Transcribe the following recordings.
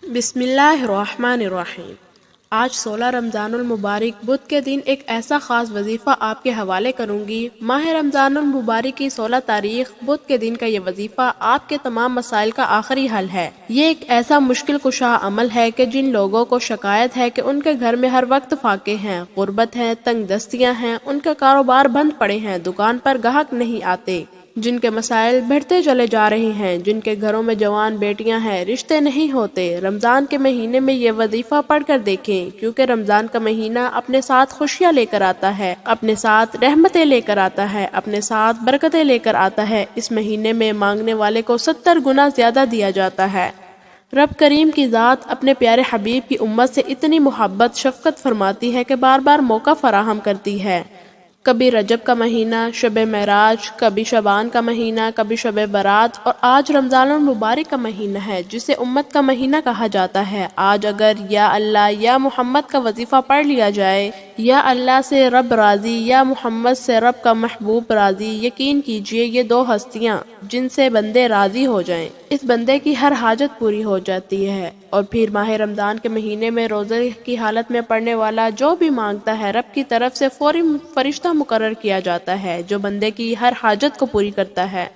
بسم اللہ الرحمن الرحیم۔ آج 16 رمضان المبارک بدھ کے دن ایک ایسا خاص وظیفہ آپ کے حوالے کروں گی۔ ماہ رمضان المبارک کی 16 تاریخ بدھ کے دن کا یہ وظیفہ آپ کے تمام مسائل کا آخری حل ہے۔ یہ ایک ایسا مشکل کشا عمل ہے کہ جن لوگوں کو شکایت ہے کہ ان کے گھر میں ہر وقت فاقے ہیں، غربت ہے، تنگ دستیاں ہیں، ان کا کاروبار بند پڑے ہیں، دکان پر گاہک نہیں آتے، جن کے مسائل بڑھتے چلے جا رہے ہیں، جن کے گھروں میں جوان بیٹیاں ہیں، رشتے نہیں ہوتے، رمضان کے مہینے میں یہ وظیفہ پڑھ کر دیکھیں، کیونکہ رمضان کا مہینہ اپنے ساتھ خوشیاں لے کر آتا ہے، اپنے ساتھ رحمتیں لے کر آتا ہے، اپنے ساتھ برکتیں لے کر آتا ہے۔ اس مہینے میں مانگنے والے کو 70 گنا زیادہ دیا جاتا ہے۔ رب کریم کی ذات اپنے پیارے حبیب کی امت سے اتنی محبت شفقت فرماتی ہے کہ بار بار موقع فراہم کرتی ہے۔ کبھی رجب کا مہینہ، شب معراج، کبھی شعبان کا مہینہ، کبھی شب برات، اور آج رمضان المبارک کا مہینہ ہے جسے امت کا مہینہ کہا جاتا ہے۔ آج اگر یا اللہ یا محمد کا وظیفہ پڑھ لیا جائے، یا اللہ سے رب راضی یا محمد سے رب کا محبوب راضی، یقین کیجئے یہ دو ہستیاں جن سے بندے راضی ہو جائیں، اس بندے کی ہر حاجت پوری ہو جاتی ہے۔ اور پھر ماہ رمضان کے مہینے میں روزے کی حالت میں پڑھنے والا جو بھی مانگتا ہے، رب کی طرف سے فوری فرشتہ مقرر کیا جاتا ہے جو بندے کی ہر حاجت کو پوری کرتا ہے۔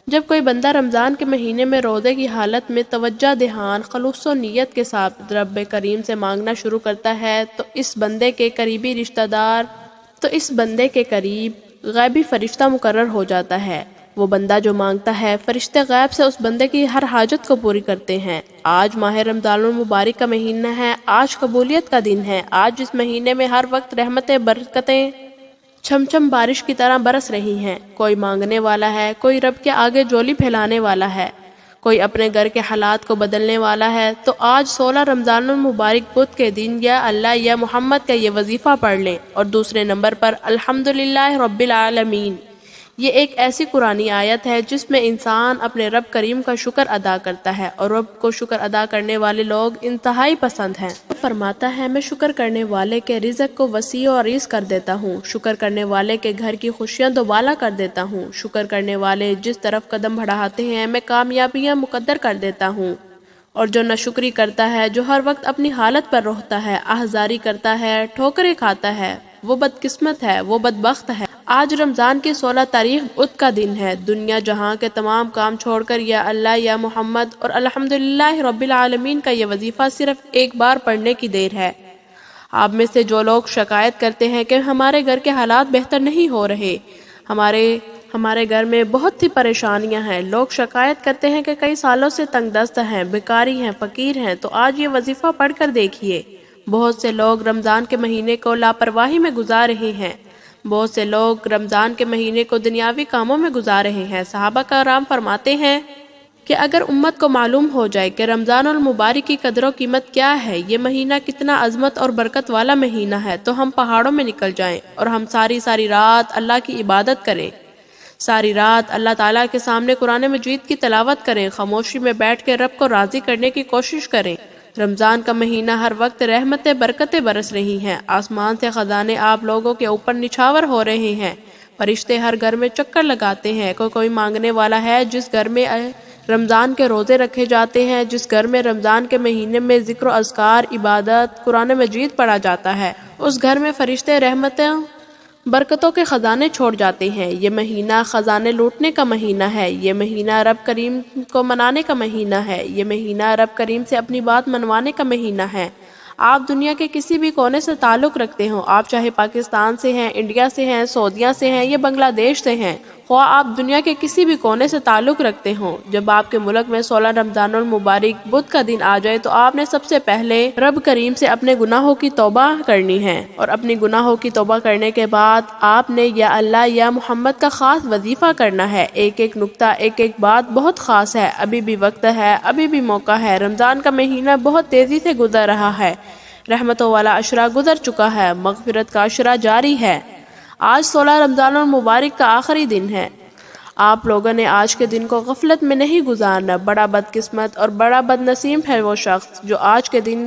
جب کوئی بندہ رمضان کے مہینے میں روزے کی حالت میں توجہ دھیان، خلوص و نیت کے ساتھ رب کریم سے مانگنا شروع کرتا ہے تو اس بندے کے قریبی رشتہ دار غیبی فرشتہ مقرر ہو جاتا ہے۔ وہ بندہ جو مانگتا ہے، فرشتے غیب سے اس بندے کی ہر حاجت کو پوری کرتے ہیں۔ آج ماہ رمضان المبارک کا مہینہ ہے، آج قبولیت کا دن ہے۔ آج اس مہینے میں ہر وقت رحمتیں برکتیں چھم چھم بارش کی طرح برس رہی ہیں۔ کوئی مانگنے والا ہے، کوئی رب کے آگے جولی پھیلانے والا ہے، کوئی اپنے گھر کے حالات کو بدلنے والا ہے۔ تو آج 16 رمضان المبارک بدھ کے دن یا اللہ یا محمد کا یہ وظیفہ پڑھ لیں، اور دوسرے نمبر پر الحمدللہ رب العالمین۔ یہ ایک ایسی قرآنی آیت ہے جس میں انسان اپنے رب کریم کا شکر ادا کرتا ہے، اور رب کو شکر ادا کرنے والے لوگ انتہائی پسند ہیں۔ فرماتا ہے، میں شکر کرنے والے کے رزق کو وسیع و عریض کر دیتا ہوں، شکر کرنے والے کے گھر کی خوشیاں دوبالا کر دیتا ہوں، شکر کرنے والے جس طرف قدم بڑھاتے ہیں میں کامیابیاں مقدر کر دیتا ہوں، اور جو ناشکری کرتا ہے، جو ہر وقت اپنی حالت پر رہتا ہے، احزاری کرتا ہے، ٹھوکریں کھاتا ہے، وہ بدقسمت ہے، وہ بدبخت ہے۔ آج رمضان کی 16 تاریخ بدھ کا دن ہے۔ دنیا جہاں کے تمام کام چھوڑ کر یا اللہ یا محمد اور الحمدللہ رب العالمین کا یہ وظیفہ صرف ایک بار پڑھنے کی دیر ہے۔ آپ میں سے جو لوگ شکایت کرتے ہیں کہ ہمارے گھر کے حالات بہتر نہیں ہو رہے، ہمارے گھر میں بہت سی پریشانیاں ہیں، لوگ شکایت کرتے ہیں کہ کئی سالوں سے تنگ دست ہیں، بیکاری ہیں، فقیر ہیں، تو آج یہ وظیفہ پڑھ کر دیکھیے۔ بہت سے لوگ رمضان کے مہینے کو لاپرواہی میں گزار رہے ہیں، بہت سے لوگ رمضان کے مہینے کو دنیاوی کاموں میں گزار رہے ہیں۔ صحابہ کرام فرماتے ہیں کہ اگر امت کو معلوم ہو جائے کہ رمضان المبارک کی قدر و قیمت کیا ہے، یہ مہینہ کتنا عظمت اور برکت والا مہینہ ہے، تو ہم پہاڑوں میں نکل جائیں اور ہم ساری رات اللہ کی عبادت کریں، ساری رات اللہ تعالیٰ کے سامنے قرآن مجید کی تلاوت کریں، خاموشی میں بیٹھ کے رب کو راضی کرنے کی کوشش کریں۔ رمضان کا مہینہ ہر وقت رحمتیں برکتیں برس رہی ہیں، آسمان سے خزانے آپ لوگوں کے اوپر نچھاور ہو رہے ہیں، فرشتے ہر گھر میں چکر لگاتے ہیں۔ کوئی مانگنے والا ہے جس گھر میں رمضان کے روزے رکھے جاتے ہیں، جس گھر میں رمضان کے مہینے میں ذکر و اذکار، عبادت، قرآن مجید پڑھا جاتا ہے، اس گھر میں فرشتے رحمتیں برکتوں کے خزانے چھوڑ جاتے ہیں۔ یہ مہینہ خزانے لوٹنے کا مہینہ ہے، یہ مہینہ رب کریم کو منانے کا مہینہ ہے، یہ مہینہ رب کریم سے اپنی بات منوانے کا مہینہ ہے۔ آپ دنیا کے کسی بھی کونے سے تعلق رکھتے ہوں، آپ چاہے پاکستان سے ہیں، انڈیا سے ہیں، سعودیہ سے ہیں یا بنگلہ دیش سے ہیں، خواہ آپ دنیا کے کسی بھی کونے سے تعلق رکھتے ہوں، جب آپ کے ملک میں 16 رمضان المبارک بدھ کا دن آ جائے تو آپ نے سب سے پہلے رب کریم سے اپنے گناہوں کی توبہ کرنی ہے، اور اپنی گناہوں کی توبہ کرنے کے بعد آپ نے یا اللہ یا محمد کا خاص وظیفہ کرنا ہے۔ ایک نقطہ، ایک بات بہت خاص ہے، ابھی بھی وقت ہے، ابھی بھی موقع ہے۔ رمضان کا مہینہ بہت تیزی سے گزر رہا ہے، رحمتوں والا عشرہ گزر چکا ہے، مغفرت کا عشرہ جاری ہے۔ آج 16 رمضان المبارک کا آخری دن ہے۔ آپ لوگوں نے آج کے دن کو غفلت میں نہیں گزارنا۔ بڑا بدقسمت اور بڑا بد نصیب ہے وہ شخص جو آج کے دن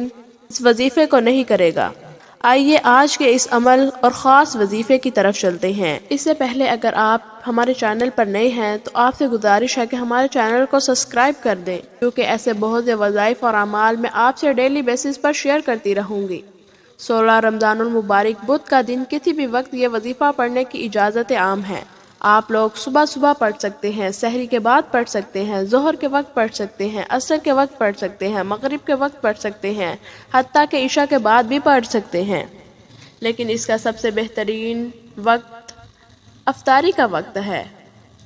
اس وظیفے کو نہیں کرے گا۔ آئیے آج کے اس عمل اور خاص وظیفے کی طرف چلتے ہیں۔ اس سے پہلے اگر آپ ہمارے چینل پر نئے ہیں تو آپ سے گزارش ہے کہ ہمارے چینل کو سبسکرائب کر دیں، کیونکہ ایسے بہت سے وظائف اور اعمال میں آپ سے ڈیلی بیسس پر شیئر کرتی رہوں گی۔ 16 رمضان المبارک بدھ کا دن کسی بھی وقت یہ وظیفہ پڑھنے کی اجازت عام ہے۔ آپ لوگ صبح صبح پڑھ سکتے ہیں، سحری کے بعد پڑھ سکتے ہیں، ظہر کے وقت پڑھ سکتے ہیں، عصر کے وقت پڑھ سکتے ہیں، مغرب کے وقت پڑھ سکتے ہیں، حتیٰ کہ عشاء کے بعد بھی پڑھ سکتے ہیں۔ لیکن اس کا سب سے بہترین وقت افطاری کا وقت ہے،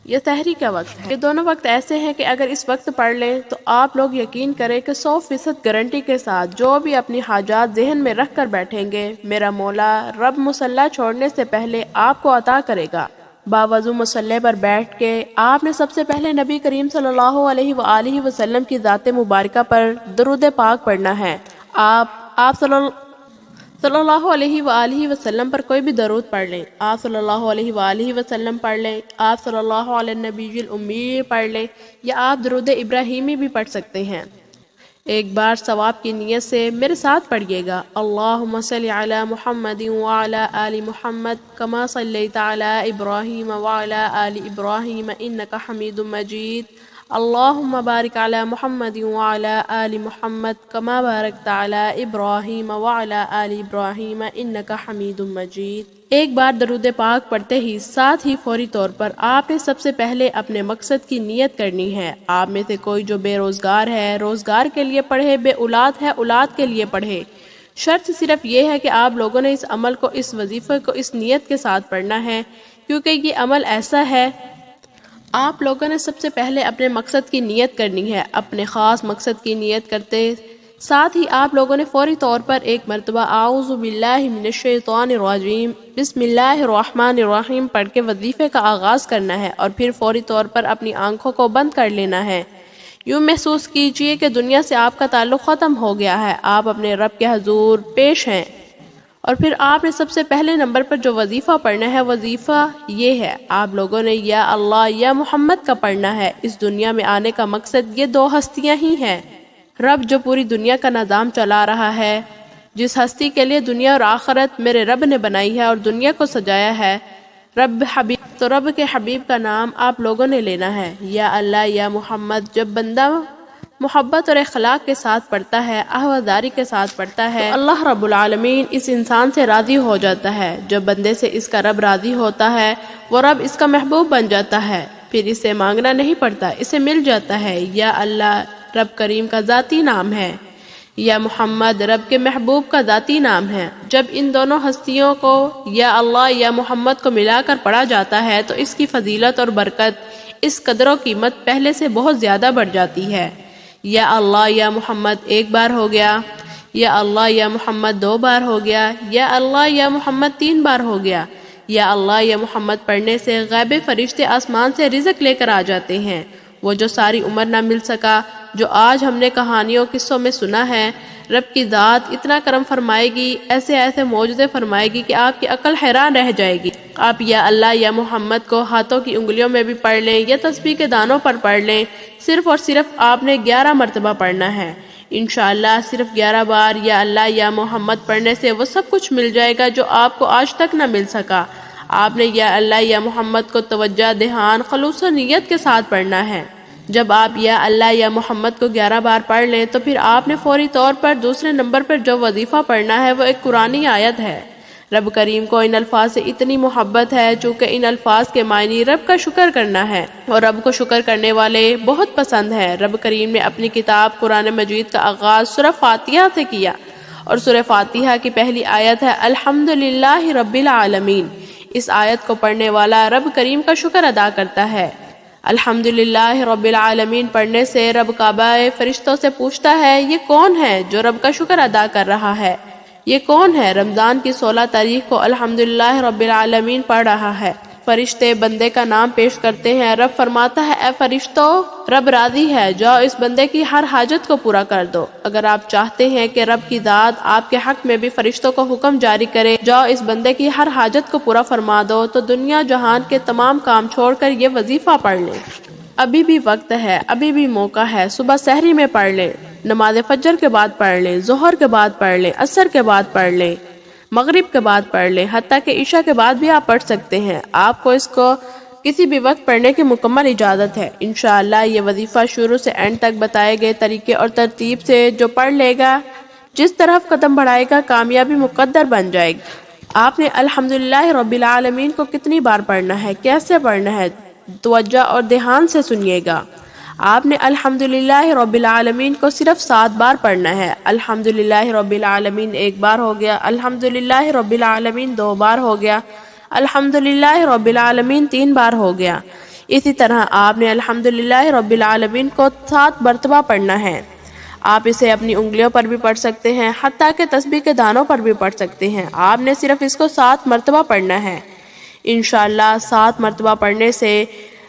یہ سحری کا وقت ہے۔ یہ دونوں وقت ایسے ہیں کہ اگر اس وقت پڑھ لیں تو آپ لوگ یقین کریں کہ 100% گارنٹی کے ساتھ جو بھی اپنی حاجات ذہن میں رکھ کر بیٹھیں گے، میرا مولا رب مصلی چھوڑنے سے پہلے آپ کو عطا کرے گا۔ باوضو مصلی پر بیٹھ کے آپ نے سب سے پہلے نبی کریم صلی اللہ علیہ وآلہ وسلم کی ذات مبارکہ پر درود پاک پڑھنا ہے۔ آپ صلی اللہ علیہ وآلہ وسلم پر کوئی بھی درود پڑھ لیں، آپ صلی اللہ علیہ وآلہ وسلم پڑھ لیں، آپ صلی اللہ علیہ نبی الامی پڑھ لیں، یا آپ درود ابراہیمی بھی پڑھ سکتے ہیں۔ ایک بار ثواب کی نیت سے میرے ساتھ پڑھیے گا، اللہم صلی علی محمد وعلی آل محمد کما صلیت علی ابراہیم وعلی آل ابراہیم انکا حمید مجید، اللہم بارک علی محمد وعلی آل محمد کما بارکت علی ابراہیم وعلی آل ابراہیم انکا حمید مجید۔ ایک بار درود پاک پڑھتے ہی ساتھ ہی فوری طور پر آپ نے سب سے پہلے اپنے مقصد کی نیت کرنی ہے۔ آپ میں سے کوئی جو بے روزگار ہے روزگار کے لیے پڑھے، بے اولاد ہے اولاد کے لیے پڑھے۔ شرط صرف یہ ہے کہ آپ لوگوں نے اس عمل کو، اس وظیفے کو اس نیت کے ساتھ پڑھنا ہے، کیونکہ یہ عمل ایسا ہے آپ لوگوں نے سب سے پہلے اپنے مقصد کی نیت کرنی ہے۔ اپنے خاص مقصد کی نیت کرتے ساتھ ہی آپ لوگوں نے فوری طور پر ایک مرتبہ اعوذ باللہ من الشیطان الرجیم بسم اللہ الرحمن الرحیم پڑھ کے وظیفے کا آغاز کرنا ہے، اور پھر فوری طور پر اپنی آنکھوں کو بند کر لینا ہے۔ یوں محسوس کیجئے کہ دنیا سے آپ کا تعلق ختم ہو گیا ہے، آپ اپنے رب کے حضور پیش ہیں۔ اور پھر آپ نے سب سے پہلے نمبر پر جو وظیفہ پڑھنا ہے، وظیفہ یہ ہے، آپ لوگوں نے یا اللہ یا محمد کا پڑھنا ہے۔ اس دنیا میں آنے کا مقصد یہ دو ہستیاں ہی ہیں، رب جو پوری دنیا کا نظام چلا رہا ہے، جس ہستی کے لیے دنیا اور آخرت میرے رب نے بنائی ہے اور دنیا کو سجایا ہے، رب حبیب، تو رب کے حبیب کا نام آپ لوگوں نے لینا ہے، یا اللہ یا محمد۔ جب بندہ محبت اور اخلاق کے ساتھ پڑھتا ہے، عہدیداری کے ساتھ پڑھتا ہے، تو اللہ رب العالمین اس انسان سے راضی ہو جاتا ہے۔ جب بندے سے اس کا رب راضی ہوتا ہے، وہ رب اس کا محبوب بن جاتا ہے، پھر اسے مانگنا نہیں پڑتا، اسے مل جاتا ہے۔ یا اللہ رب کریم کا ذاتی نام ہے، یا محمد رب کے محبوب کا ذاتی نام ہے۔ جب ان دونوں ہستیوں کو، یا اللہ یا محمد کو ملا کر پڑھا جاتا ہے تو اس کی فضیلت اور برکت، اس قدر و قیمت پہلے سے بہت زیادہ بڑھ جاتی ہے۔ یا اللہ یا محمد ایک بار ہو گیا، یا اللہ یا محمد 2 بار ہو گیا، یا اللہ یا محمد 3 بار ہو گیا۔ یا اللہ یا محمد پڑھنے سے غیبی فرشتے آسمان سے رزق لے کر آ جاتے ہیں، وہ جو ساری عمر نہ مل سکا، جو آج ہم نے کہانیوں قصوں میں سنا ہے۔ رب کی ذات اتنا کرم فرمائے گی، ایسے ایسے معجزے فرمائے گی کہ آپ کی عقل حیران رہ جائے گی۔ آپ یا اللہ یا محمد کو ہاتھوں کی انگلیوں میں بھی پڑھ لیں یا تسبیح کے دانوں پر پڑھ لیں، صرف اور صرف آپ نے 11 مرتبہ پڑھنا ہے۔ انشاءاللہ صرف 11 بار یا اللہ یا محمد پڑھنے سے وہ سب کچھ مل جائے گا جو آپ کو آج تک نہ مل سکا۔ آپ نے یا اللہ یا محمد کو توجہ، دھیان، خلوص و نیت کے ساتھ پڑھنا ہے۔ جب آپ یا اللہ یا محمد کو 11 بار پڑھ لیں تو پھر آپ نے فوری طور پر دوسرے نمبر پر جو وظیفہ پڑھنا ہے وہ ایک قرآنی آیت ہے۔ رب کریم کو ان الفاظ سے اتنی محبت ہے چونکہ ان الفاظ کے معنی رب کا شکر کرنا ہے، اور رب کو شکر کرنے والے بہت پسند ہے۔ رب کریم نے اپنی کتاب قرآن مجید کا آغاز سورہ فاتحہ سے کیا، اور سورہ فاتحہ کی پہلی آیت ہے الحمدللہ رب العالمین۔ اس آیت کو پڑھنے والا رب کریم کا شکر ادا کرتا ہے۔ الحمدللہ رب العالمین پڑھنے سے رب کعبہ فرشتوں سے پوچھتا ہے، یہ کون ہے جو رب کا شکر ادا کر رہا ہے؟ یہ کون ہے رمضان کی 16 تاریخ کو الحمدللہ رب العالمین پڑھ رہا ہے؟ فرشتے بندے کا نام پیش کرتے ہیں، رب فرماتا ہے اے فرشتوں، رب راضی ہے، جاؤ اس بندے کی ہر حاجت کو پورا کر دو۔ اگر آپ چاہتے ہیں کہ رب کی ذات آپ کے حق میں بھی فرشتوں کو حکم جاری کرے، جاؤ اس بندے کی ہر حاجت کو پورا فرما دو، تو دنیا جہان کے تمام کام چھوڑ کر یہ وظیفہ پڑھ لیں۔ ابھی بھی وقت ہے، ابھی بھی موقع ہے، صبح سحری میں پڑھ لیں، نماز فجر کے بعد پڑھ لیں، ظہر کے بعد پڑھ لیں، عصر کے بعد پڑھ لیں، مغرب کے بعد پڑھ لیں، حتیٰ کہ عشاء کے بعد بھی آپ پڑھ سکتے ہیں۔ آپ کو اس کو کسی بھی وقت پڑھنے کی مکمل اجازت ہے۔ انشاءاللہ یہ وظیفہ شروع سے اینڈ تک بتائے گئے طریقے اور ترتیب سے جو پڑھ لے گا، جس طرف قدم بڑھائے گا، کامیابی مقدر بن جائے گی۔ آپ نے الحمدللہ رب العالمین کو کتنی بار پڑھنا ہے، کیسے پڑھنا ہے، توجہ اور دھیان سے سنیے گا۔ آپ نے الحمدللہ رب العالمین کو صرف 7 بار پڑھنا ہے۔ الحمدللہ رب العالمین 1 بار ہو گیا، الحمدللہ رب العالمین 2 بار ہو گیا، الحمدللہ رب العالمین 3 بار ہو گیا۔ اسی طرح آپ نے الحمدللہ رب العالمین کو 7 مرتبہ پڑھنا ہے۔ آپ اسے اپنی انگلیوں پر بھی پڑھ سکتے ہیں، حتیٰ کہ تسبیح کے دانوں پر بھی پڑھ سکتے ہیں۔ آپ نے صرف اس کو 7 مرتبہ پڑھنا ہے۔ انشاءاللہ 7 مرتبہ پڑھنے سے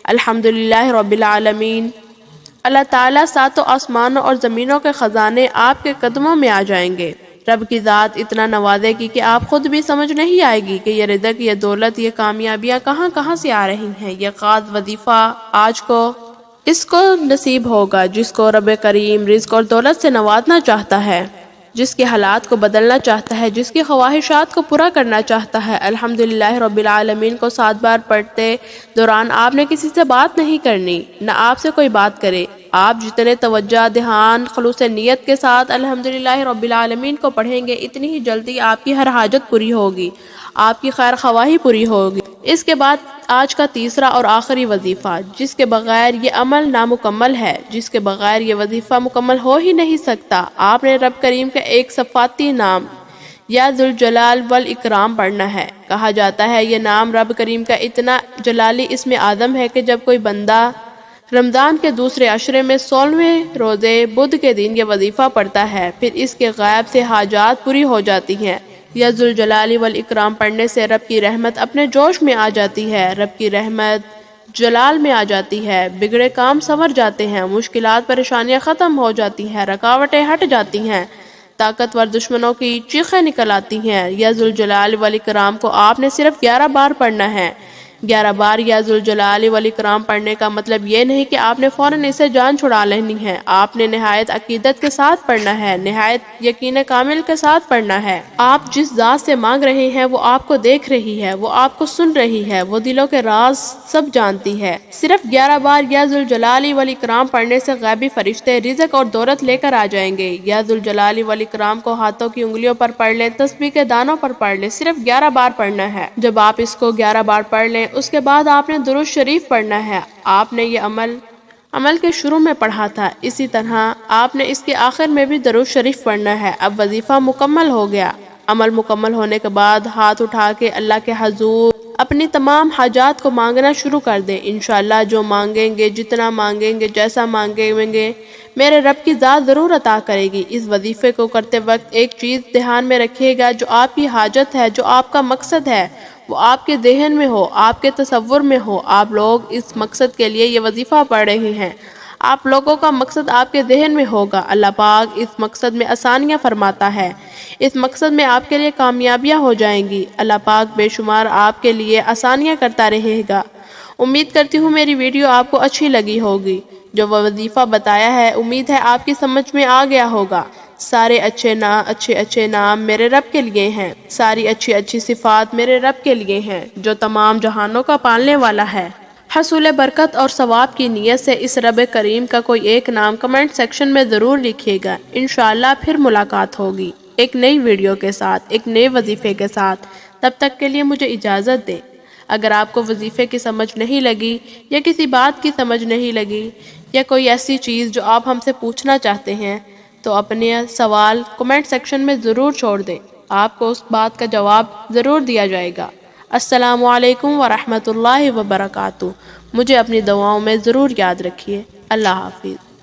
الحمدللہ رب العالمین، اللہ تعالیٰ 7 آسمانوں اور زمینوں کے خزانے آپ کے قدموں میں آ جائیں گے۔ رب کی ذات اتنا نوازے گی کہ آپ خود بھی سمجھ نہیں آئے گی کہ یہ رزق، یہ دولت، یہ کامیابیاں کہاں سے آ رہی ہیں۔ یہ خاص وظیفہ آج کو اس کو نصیب ہوگا جس کو رب کریم رزق اور دولت سے نوازنا چاہتا ہے، جس کے حالات کو بدلنا چاہتا ہے، جس کی خواہشات کو پورا کرنا چاہتا ہے۔ الحمدللہ رب العالمین کو 7 بار پڑھتے دوران آپ نے کسی سے بات نہیں کرنی، نہ آپ سے کوئی بات کرے۔ آپ جتنے توجہ، دھیان، خلوص نیت کے ساتھ الحمدللہ رب العالمین کو پڑھیں گے، اتنی ہی جلدی آپ کی ہر حاجت پوری ہوگی، آپ کی خیر خواہی پوری ہوگی۔ اس کے بعد آج کا تیسرا اور آخری وظیفہ، جس کے بغیر یہ عمل نامکمل ہے، جس کے بغیر یہ وظیفہ مکمل ہو ہی نہیں سکتا۔ آپ نے رب کریم کا ایک صفاتی نام یا ذوالجلال والاکرام پڑھنا ہے۔ کہا جاتا ہے یہ نام رب کریم کا اتنا جلالی اسم اعظم ہے کہ جب کوئی بندہ رمضان کے دوسرے عشرے میں 16ویں روزے بدھ کے دن یہ وظیفہ پڑھتا ہے، پھر اس کے غیب سے حاجات پوری ہو جاتی ہیں۔ یا ذوالجلال والاکرام پڑھنے سے رب کی رحمت اپنے جوش میں آ جاتی ہے، رب کی رحمت جلال میں آ جاتی ہے، بگڑے کام سنور جاتے ہیں، مشکلات پریشانیاں ختم ہو جاتی ہیں، رکاوٹیں ہٹ جاتی ہیں، طاقتور دشمنوں کی چیخیں نکل آتی ہیں۔ یا ذوالجلال والاکرام کو آپ نے صرف 11 بار پڑھنا ہے۔ 11 بار یا ذوالجلال والاکرام پڑھنے کا مطلب یہ نہیں کہ آپ نے فوراً اسے جان چھڑا لینی ہے۔ آپ نے نہایت عقیدت کے ساتھ پڑھنا ہے، نہایت یقین کامل کے ساتھ پڑھنا ہے۔ آپ جس ذات سے مانگ رہے ہیں وہ آپ کو دیکھ رہی ہے، وہ آپ کو سن رہی ہے، وہ دلوں کے راز سب جانتی ہے۔ صرف 11 بار یا ذوالجلال والاکرام پڑھنے سے غیبی فرشتے رزق اور دولت لے کر آ جائیں گے۔ یا ذوالجلال والاکرام کو ہاتھوں کی انگلیوں پر پڑھ لیں، تسبیح کے دانوں پر پڑھ لیں، صرف 11 بار پڑھنا ہے۔ جب آپ اس کو 11 بار پڑھ لیں، اس کے بعد آپ نے درود شریف پڑھنا ہے۔ آپ نے یہ عمل کے شروع میں پڑھا تھا، اسی طرح آپ نے اس کے آخر میں بھی درود شریف پڑھنا ہے۔ اب وظیفہ مکمل ہو گیا۔ عمل مکمل ہونے کے بعد ہاتھ اٹھا کے اللہ کے حضور اپنی تمام حاجات کو مانگنا شروع کر دیں۔ انشاءاللہ جو مانگیں گے، جتنا مانگیں گے، جیسا مانگیں گے، میرے رب کی ذات ضرور عطا کرے گی۔ اس وظیفے کو کرتے وقت ایک چیز دھیان میں رکھیے گا، جو آپ کی حاجت ہے، جو آپ کا مقصد ہے، وہ آپ کے ذہن میں ہو، آپ کے تصور میں ہو۔ آپ لوگ اس مقصد کے لیے یہ وظیفہ پڑھ رہے ہیں، آپ لوگوں کا مقصد آپ کے ذہن میں ہوگا۔ اللہ پاک اس مقصد میں آسانیاں فرماتا ہے، اس مقصد میں آپ کے لیے کامیابیاں ہو جائیں گی۔ اللہ پاک بے شمار آپ کے لیے آسانیاں کرتا رہے گا۔ امید کرتی ہوں میری ویڈیو آپ کو اچھی لگی ہوگی۔ جو وظیفہ بتایا ہے، امید ہے آپ کی سمجھ میں آ گیا ہوگا۔ سارے اچھے نام میرے رب کے لیے ہیں، ساری اچھی صفات میرے رب کے لیے ہیں، جو تمام جہانوں کا پالنے والا ہے۔ حصول برکت اور ثواب کی نیت سے اس رب کریم کا کوئی ایک نام کمنٹ سیکشن میں ضرور لکھیے گا۔ انشاءاللہ پھر ملاقات ہوگی ایک نئی ویڈیو کے ساتھ، ایک نئے وظیفے کے ساتھ۔ تب تک کے لیے مجھے اجازت دیں۔ اگر آپ کو وظیفے کی سمجھ نہیں لگی، یا کسی بات کی سمجھ نہیں لگی، یا کوئی ایسی چیز جو آپ ہم سے پوچھنا چاہتے ہیں، تو اپنے سوال کمنٹ سیکشن میں ضرور چھوڑ دیں، آپ کو اس بات کا جواب ضرور دیا جائے گا۔ السلام علیکم ورحمۃ اللہ وبرکاتہ۔ مجھے اپنی دعاؤں میں ضرور یاد رکھیے۔ اللہ حافظ۔